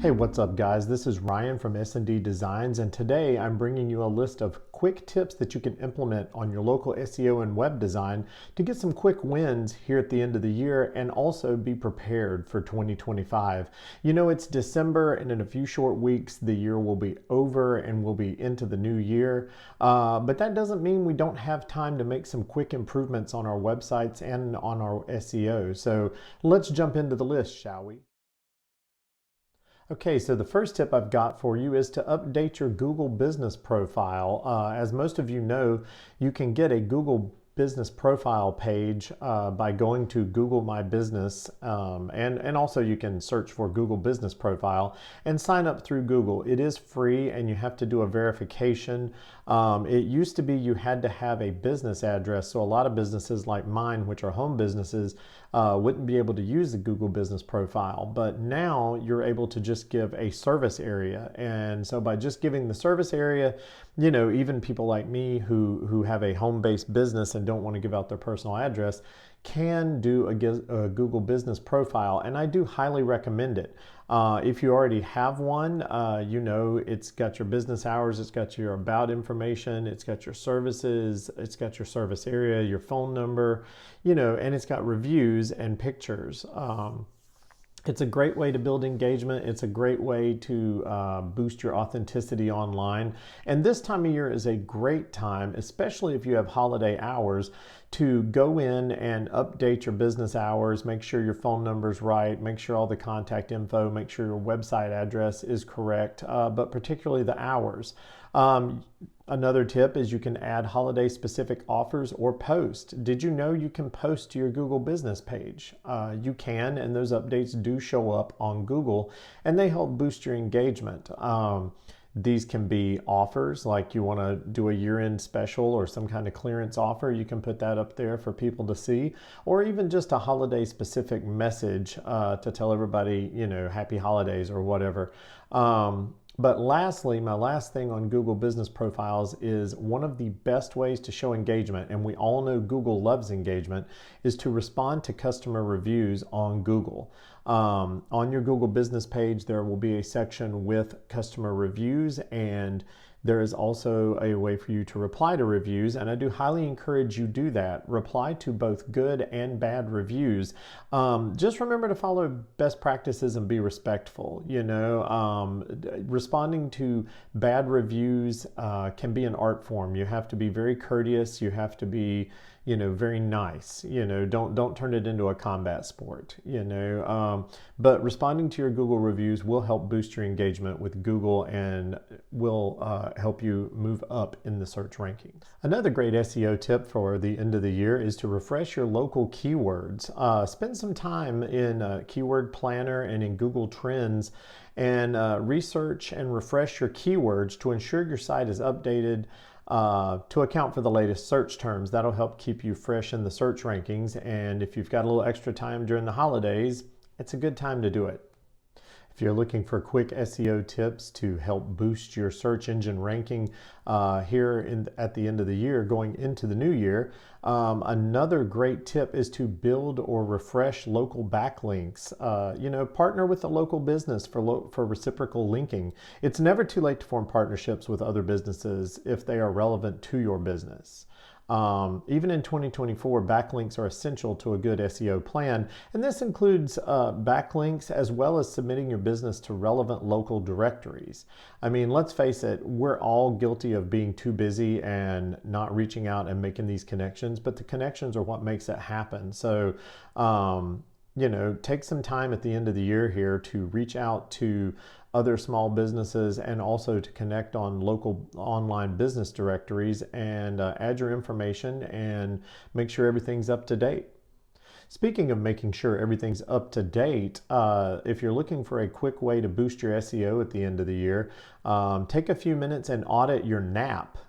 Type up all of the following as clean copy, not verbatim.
Hey, what's up guys? This is Ryan from S&D Designs, and today I'm bringing you a list of quick tips that you can implement on your local SEO and web design to get some quick wins here at the end of the year and also be prepared for 2025. You know, it's December and in a few short weeks the year will be over and we'll be into the new year, but that doesn't mean we don't have time to make some quick improvements on our websites and on our SEO. So let's jump into the list, shall we? Okay, so the first tip I've got for you is to update your Google Business Profile. As most of you know, you can get a Google Business Profile page by going to Google My Business, and also you can search for Google Business Profile and sign up through Google. It is free and you have to do a verification. It used to be you had to have a business address, so a lot of businesses like mine, which are home businesses, wouldn't be able to use the Google Business Profile, but now you're able to just give a service area. And so by just giving the service area, you know, even people like me who have a home-based business and don't want to give out their personal address can do a Google Business Profile, and I do highly recommend it. If you already have one, you know, it's got your business hours, it's got your about information, it's got your services, it's got your service area, your phone number, you know, and it's got reviews and pictures. It's a great way to build engagement. It's a great way to boost your authenticity online. And this time of year is a great time, especially if you have holiday hours, to go in and update your business hours, make sure your phone number's right, make sure all the contact info, make sure your website address is correct, but particularly the hours. Another tip is you can add holiday specific offers or post. Did you know you can post to your Google business page? You can, and those updates do show up on Google and they help boost your engagement. These can be offers, like you want to do a year-end special or some kind of clearance offer. You can put that up there for people to see, or even just a holiday specific message to tell everybody, you know, happy holidays or whatever. But lastly, my last thing on Google Business Profiles is one of the best ways to show engagement, and we all know Google loves engagement, is to respond to customer reviews on Google. On your Google business page, there will be a section with customer reviews, and there is also a way for you to reply to reviews, and I do highly encourage you do that. Reply to both good and bad reviews. Just remember to follow best practices and be respectful. You know, responding to bad reviews can be an art form. You have to be very courteous. You have to be, you know, very nice. You know, don't turn it into a combat sport. You know, but responding to your Google reviews will help boost your engagement with Google and will help you move up in the search rankings. Another great SEO tip for the end of the year is to refresh your local keywords. Spend some time in Keyword Planner and in Google Trends and research and refresh your keywords to ensure your site is updated to account for the latest search terms. That'll help keep you fresh in the search rankings, and if you've got a little extra time during the holidays, it's a good time to do it. If you're looking for quick SEO tips to help boost your search engine ranking here at the end of the year, going into the new year, another great tip is to build or refresh local backlinks. You know, partner with a local business for reciprocal linking. It's never too late to form partnerships with other businesses if they are relevant to your business. Even in 2024, backlinks are essential to a good SEO plan, and this includes backlinks as well as submitting your business to relevant local directories. I mean, let's face it, we're all guilty of being too busy and not reaching out and making these connections, but the connections are what makes it happen. So, you know, take some time at the end of the year here to reach out to other small businesses and also to connect on local online business directories and add your information and make sure everything's up to date. Speaking of making sure everything's up to date, if you're looking for a quick way to boost your SEO at the end of the year, take a few minutes and audit your NAP.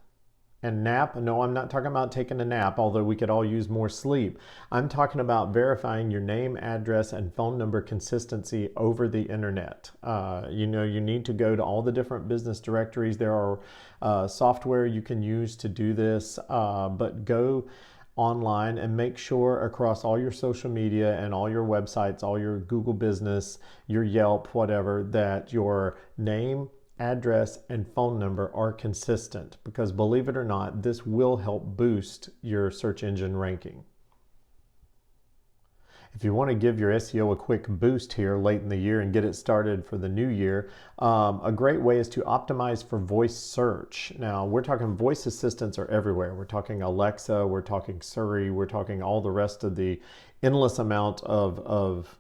And nap, no, I'm not talking about taking a nap, although we could all use more sleep. I'm talking about verifying your name, address, and phone number consistency over the internet. You know, you need to go to all the different business directories. There are software you can use to do this, but go online, and make sure across all your social media and all your websites, all your Google Business, your Yelp, whatever, that your name, address, and phone number are consistent, because believe it or not, this will help boost your search engine ranking. If you want to give your SEO a quick boost here late in the year and get it started for the new year, a great way is to optimize for voice search. Now, we're talking voice assistants are everywhere. We're talking Alexa, we're talking Siri, we're talking all the rest of the endless amount of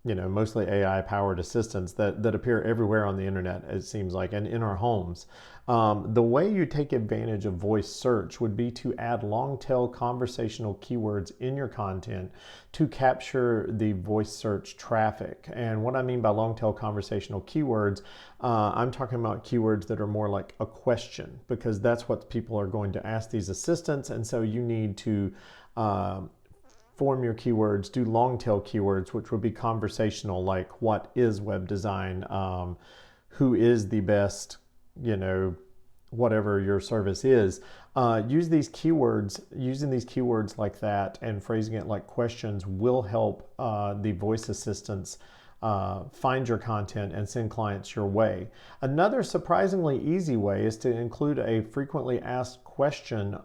mostly AI-powered assistants that appear everywhere on the internet, it seems like, and in our homes. The way you take advantage of voice search would be to add long-tail conversational keywords in your content to capture the voice search traffic. And what I mean by long-tail conversational keywords, I'm talking about keywords that are more like a question, because that's what people are going to ask these assistants. And so you need to form your keywords, do long tail keywords, which would be conversational, like what is web design, who is the best, whatever your service is. Using these keywords like that and phrasing it like questions will help the voice assistants find your content and send clients your way. Another surprisingly easy way is to include a frequently asked question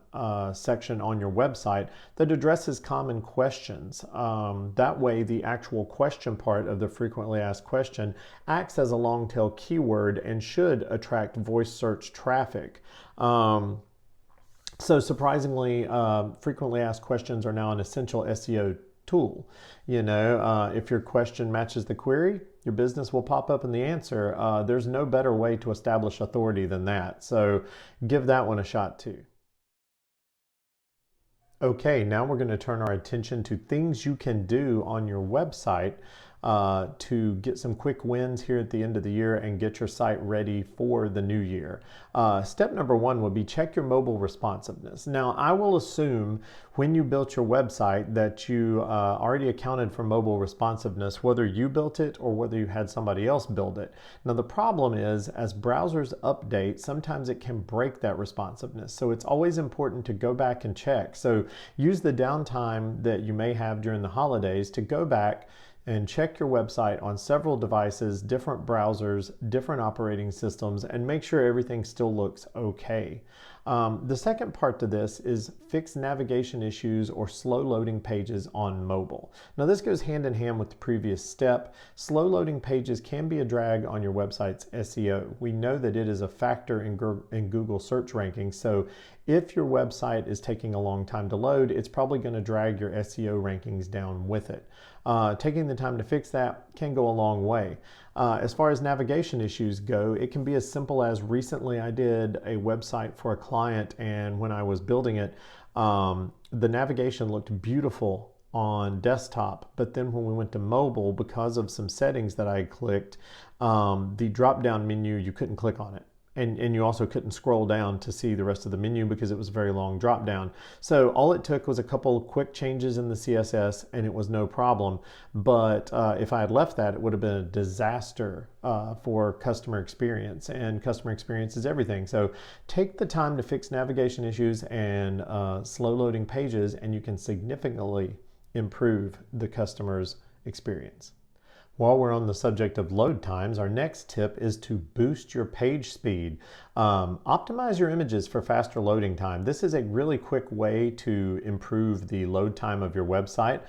section on your website that addresses common questions. That way, the actual question part of the frequently asked question acts as a long tail keyword and should attract voice search traffic. So surprisingly, frequently asked questions are now an essential SEO tool. If your question matches the query, your business will pop up in the answer. There's no better way to establish authority than that. So give that one a shot too. Okay, now we're going to turn our attention to things you can do on your website to get some quick wins here at the end of the year and get your site ready for the new year. Step number one would be check your mobile responsiveness. Now, I will assume when you built your website that you already accounted for mobile responsiveness, whether you built it or whether you had somebody else build it. Now, the problem is, as browsers update, sometimes it can break that responsiveness. So it's always important to go back and check. So use the downtime that you may have during the holidays to go back and check your website on several devices, different browsers, different operating systems, and make sure everything still looks okay. The second part to this is fix navigation issues or slow loading pages on mobile. Now, this goes hand in hand with the previous step. Slow loading pages can be a drag on your website's SEO. We know that it is a factor in Google search rankings. So if your website is taking a long time to load, it's probably going to drag your SEO rankings down with it. Taking the time to fix that can go a long way. As far as navigation issues go, it can be as simple as recently I did a website for a client, and when I was building it, the navigation looked beautiful on desktop, but then when we went to mobile, because of some settings that I clicked, the drop-down menu, you couldn't click on it. And you also couldn't scroll down to see the rest of the menu because it was a very long drop down. So all it took was a couple of quick changes in the CSS and it was no problem. But if I had left that, it would have been a disaster for customer experience, and customer experience is everything. So take the time to fix navigation issues and slow loading pages, and you can significantly improve the customer's experience. While we're on the subject of load times, our next tip is to boost your page speed. Optimize your images for faster loading time. This is a really quick way to improve the load time of your website.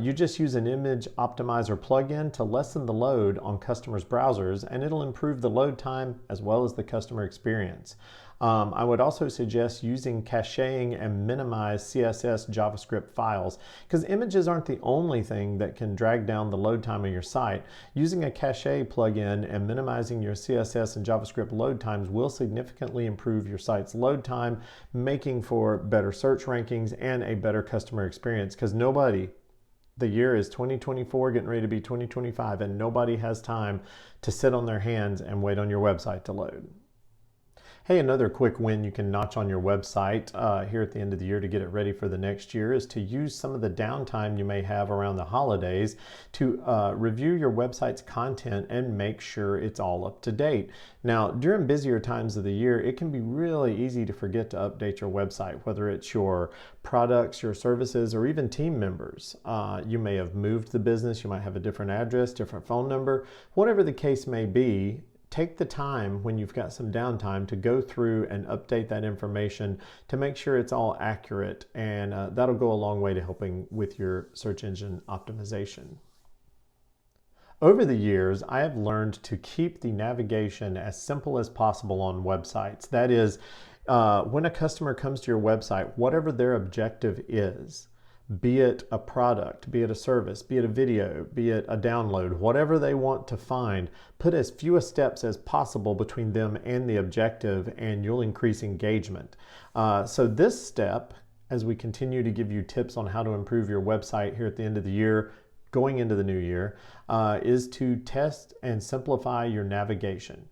You just use an image optimizer plugin to lessen the load on customers' browsers, and it'll improve the load time as well as the customer experience. I would also suggest using caching and minimize CSS JavaScript files, because images aren't the only thing that can drag down the load time of your site. Using a cache plugin and minimizing your CSS and JavaScript load times will significantly improve your site's load time, making for better search rankings and a better customer experience, because the year is 2024, getting ready to be 2025, and nobody has time to sit on their hands and wait on your website to load. Hey, another quick win you can notch on your website here at the end of the year to get it ready for the next year is to use some of the downtime you may have around the holidays to review your website's content and make sure it's all up to date. Now, during busier times of the year, it can be really easy to forget to update your website, whether it's your products, your services, or even team members. You may have moved the business, you might have a different address, different phone number, whatever the case may be. Take the time when you've got some downtime to go through and update that information to make sure it's all accurate, and that'll go a long way to helping with your search engine optimization. Over the years, I have learned to keep the navigation as simple as possible on websites. That is, when a customer comes to your website, whatever their objective is, be it a product, be it a service, be it a video, be it a download, whatever they want to find, put as few steps as possible between them and the objective, and you'll increase engagement. So this step, as we continue to give you tips on how to improve your website here at the end of the year, going into the new year, is to test and simplify your navigation.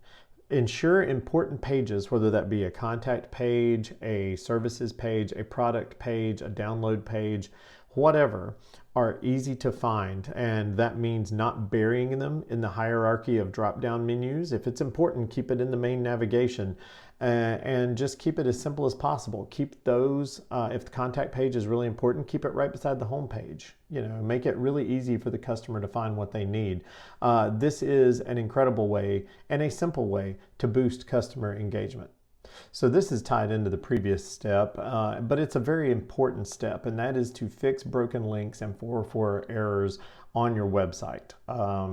Ensure important pages, whether that be a contact page, a services page, a product page, a download page, whatever, are easy to find. And that means not burying them in the hierarchy of drop-down menus. If it's important, keep it in the main navigation, and just keep it as simple as possible. Keep those, if the contact page is really important, keep it right beside the home page. Make it really easy for the customer to find what they need. This is an incredible way and a simple way to boost customer engagement. So this is tied into the previous step, but it's a very important step, and that is to fix broken links and 404 errors on your website.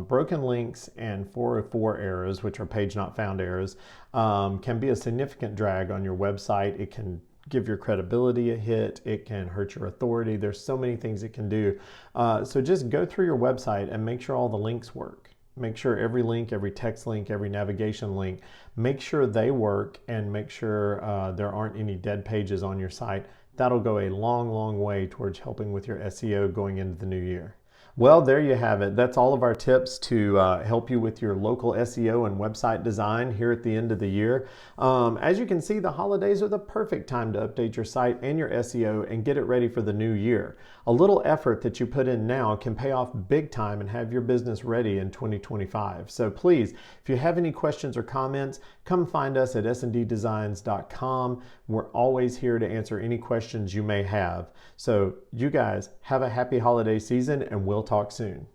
Broken links and 404 errors, which are page not found errors, can be a significant drag on your website. It can give your credibility a hit. It can hurt your authority. There's so many things it can do. So just go through your website and make sure all the links work. Make sure every link, every text link, every navigation link, make sure they work, and make sure there aren't any dead pages on your site. That'll go a long, long way towards helping with your SEO going into the new year. Well, there you have it. That's all of our tips to help you with your local SEO and website design here at the end of the year. As you can see, the holidays are the perfect time to update your site and your SEO and get it ready for the new year. A little effort that you put in now can pay off big time and have your business ready in 2025. So please, if you have any questions or comments, come find us at snddesigns.com. We're always here to answer any questions you may have. So you guys have a happy holiday season, and we'll talk soon.